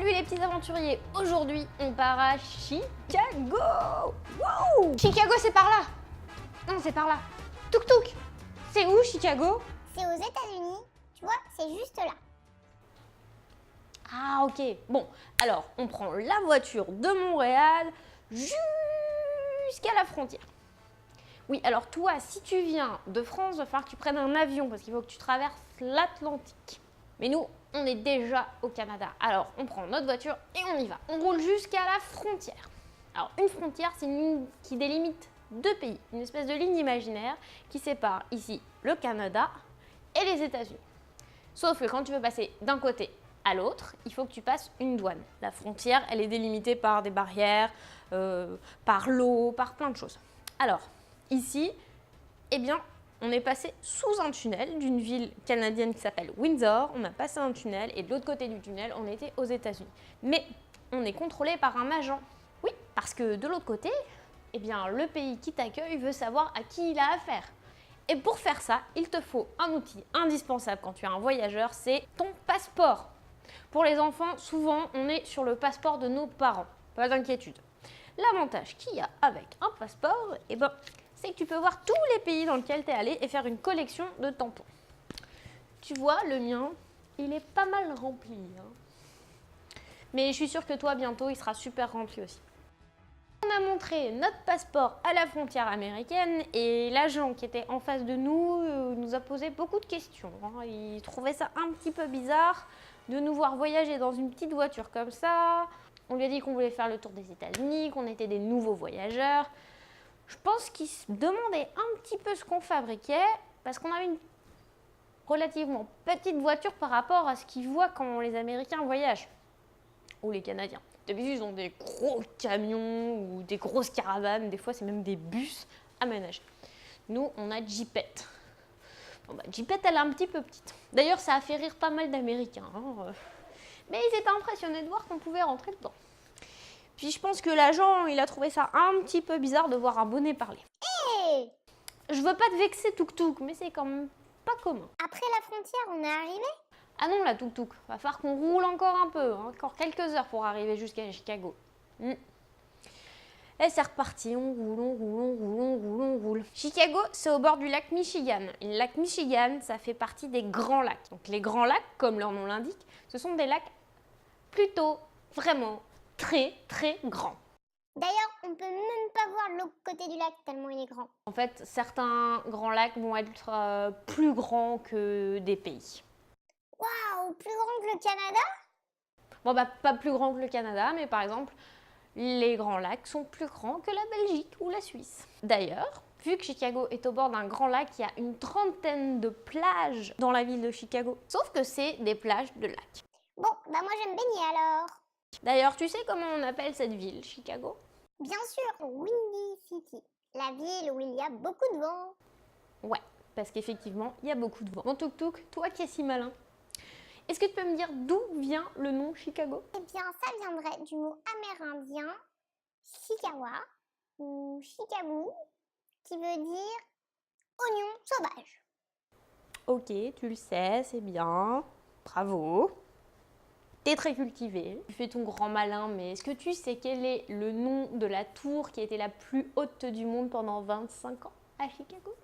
Salut les petits aventuriers, aujourd'hui on part à Chicago. Wow! Chicago c'est par là. Non c'est par là. Tuk tuk. C'est où Chicago? C'est aux États-Unis, tu vois, c'est juste là. Ah ok, bon, alors on prend la voiture de Montréal jusqu'à la frontière. Oui, alors toi, si tu viens de France, il va falloir que tu prennes un avion parce qu'il faut que tu traverses l'Atlantique. Mais nous, on est déjà au Canada. Alors, on prend notre voiture et on y va. On roule jusqu'à la frontière. Alors, une frontière, c'est une ligne qui délimite deux pays. Une espèce de ligne imaginaire qui sépare ici le Canada et les États-Unis. Sauf que quand tu veux passer d'un côté à l'autre, il faut que tu passes une douane. La frontière, elle est délimitée par des barrières, par l'eau, par plein de choses. Alors, ici, eh bien, on est passé sous un tunnel d'une ville canadienne qui s'appelle Windsor. On a passé un tunnel et de l'autre côté du tunnel, on était aux États-Unis. Mais on est contrôlé par un agent. Oui, parce que de l'autre côté, eh bien, le pays qui t'accueille veut savoir à qui il a affaire. Et pour faire ça, il te faut un outil indispensable quand tu es un voyageur, c'est ton passeport. Pour les enfants, souvent, on est sur le passeport de nos parents. Pas d'inquiétude. L'avantage qu'il y a avec un passeport, eh ben, c'est que tu peux voir tous les pays dans lesquels tu es allé et faire une collection de tampons. Tu vois, le mien, il est pas mal rempli. Mais je suis sûre que toi, bientôt, il sera super rempli aussi. On a montré notre passeport à la frontière américaine et l'agent qui était en face de nous nous a posé beaucoup de questions. Il trouvait ça un petit peu bizarre de nous voir voyager dans une petite voiture comme ça. On lui a dit qu'on voulait faire le tour des États-Unis, qu'on était des nouveaux voyageurs. Je pense qu'il se demandait un petit peu ce qu'on fabriquait parce qu'on avait une relativement petite voiture par rapport à ce qu'ils voient quand les Américains voyagent ou les Canadiens. D'habitude, ils ont des gros camions ou des grosses caravanes, des fois c'est même des bus aménagés. Nous, on a Jeepette. Bon, Jeepette, elle est un petit peu petite. D'ailleurs, ça a fait rire pas mal d'Américains. Mais ils étaient impressionnés de voir qu'on pouvait rentrer dedans. Puis je pense que l'agent, il a trouvé ça un petit peu bizarre de voir un bonnet parler. Hey! Je veux pas te vexer, Tuk Tuk, mais c'est quand même pas commun. Après la frontière, on est arrivé? Ah non, la Tuk Tuk, va falloir qu'on roule encore un peu, encore quelques heures pour arriver jusqu'à Chicago. Et c'est reparti, on roule. Chicago, c'est au bord du lac Michigan. Et le lac Michigan, ça fait partie des grands lacs. Donc les grands lacs, comme leur nom l'indique, ce sont des lacs plutôt, vraiment, très grand. D'ailleurs, on peut même pas voir l'autre côté du lac tellement il est grand. En fait, certains grands lacs vont être plus grands que des pays. Waouh, plus grand que le Canada? Bon, pas plus grand que le Canada, mais par exemple, les grands lacs sont plus grands que la Belgique ou la Suisse. D'ailleurs, vu que Chicago est au bord d'un grand lac, il y a une trentaine de plages dans la ville de Chicago. Sauf que c'est des plages de lacs. Bon, bah moi j'aime baigner alors. D'ailleurs, tu sais comment on appelle cette ville, Chicago? Bien sûr, Windy City, la ville où il y a beaucoup de vent. Ouais, parce qu'effectivement, il y a beaucoup de vent. Bon, Tuk Tuk, toi qui es si malin, est-ce que tu peux me dire d'où vient le nom Chicago? Eh bien, ça viendrait du mot amérindien Chikawa ou Chicago, qui veut dire oignon sauvage. Ok, tu le sais, c'est bien. Bravo. T'es très cultivé. Tu fais ton grand malin, mais est-ce que tu sais quel est le nom de la tour qui a été la plus haute du monde pendant 25 ans à Chicago?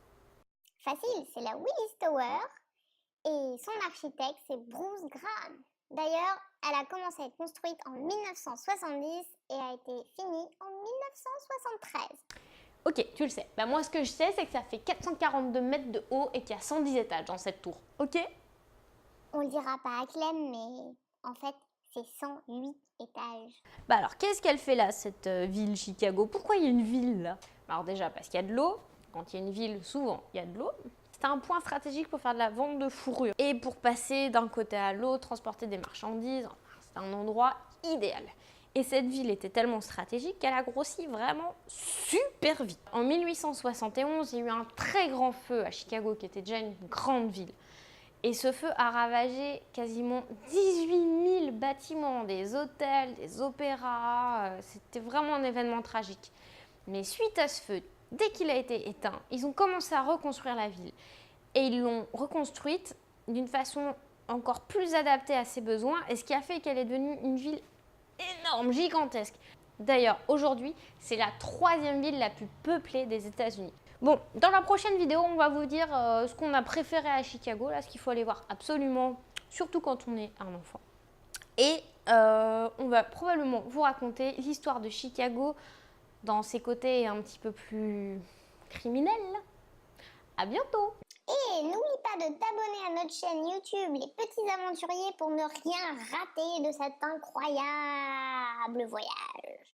Facile, c'est la Willis Tower et son architecte c'est Bruce Graham. D'ailleurs, elle a commencé à être construite en 1970 et a été finie en 1973. Ok, tu le sais. Moi, ce que je sais, c'est que ça fait 442 mètres de haut et qu'il y a 110 étages dans cette tour. Ok? On le dira pas à Clem, mais en fait, c'est 108 étages. Alors, qu'est-ce qu'elle fait là, cette ville Chicago? Pourquoi il y a une ville là? Alors déjà, parce qu'il y a de l'eau. Quand il y a une ville, souvent, il y a de l'eau. C'est un point stratégique pour faire de la vente de fourrure. Et pour passer d'un côté à l'autre, transporter des marchandises. C'est un endroit idéal. Et cette ville était tellement stratégique qu'elle a grossi vraiment super vite. En 1871, il y a eu un très grand feu à Chicago, qui était déjà une grande ville. Et ce feu a ravagé quasiment 18 000 bâtiments, des hôtels, des opéras. C'était vraiment un événement tragique. Mais suite à ce feu, dès qu'il a été éteint, ils ont commencé à reconstruire la ville. Et ils l'ont reconstruite d'une façon encore plus adaptée à ses besoins et ce qui a fait qu'elle est devenue une ville énorme, gigantesque. D'ailleurs, aujourd'hui, c'est la 3e ville la plus peuplée des États-Unis. Bon, dans la prochaine vidéo, on va vous dire ce qu'on a préféré à Chicago, là, ce qu'il faut aller voir absolument, surtout quand on est un enfant. Et on va probablement vous raconter l'histoire de Chicago dans ses côtés un petit peu plus criminels. À bientôt! Et n'oublie pas de t'abonner à notre chaîne YouTube Les Petits Aventuriers pour ne rien rater de cet incroyable voyage.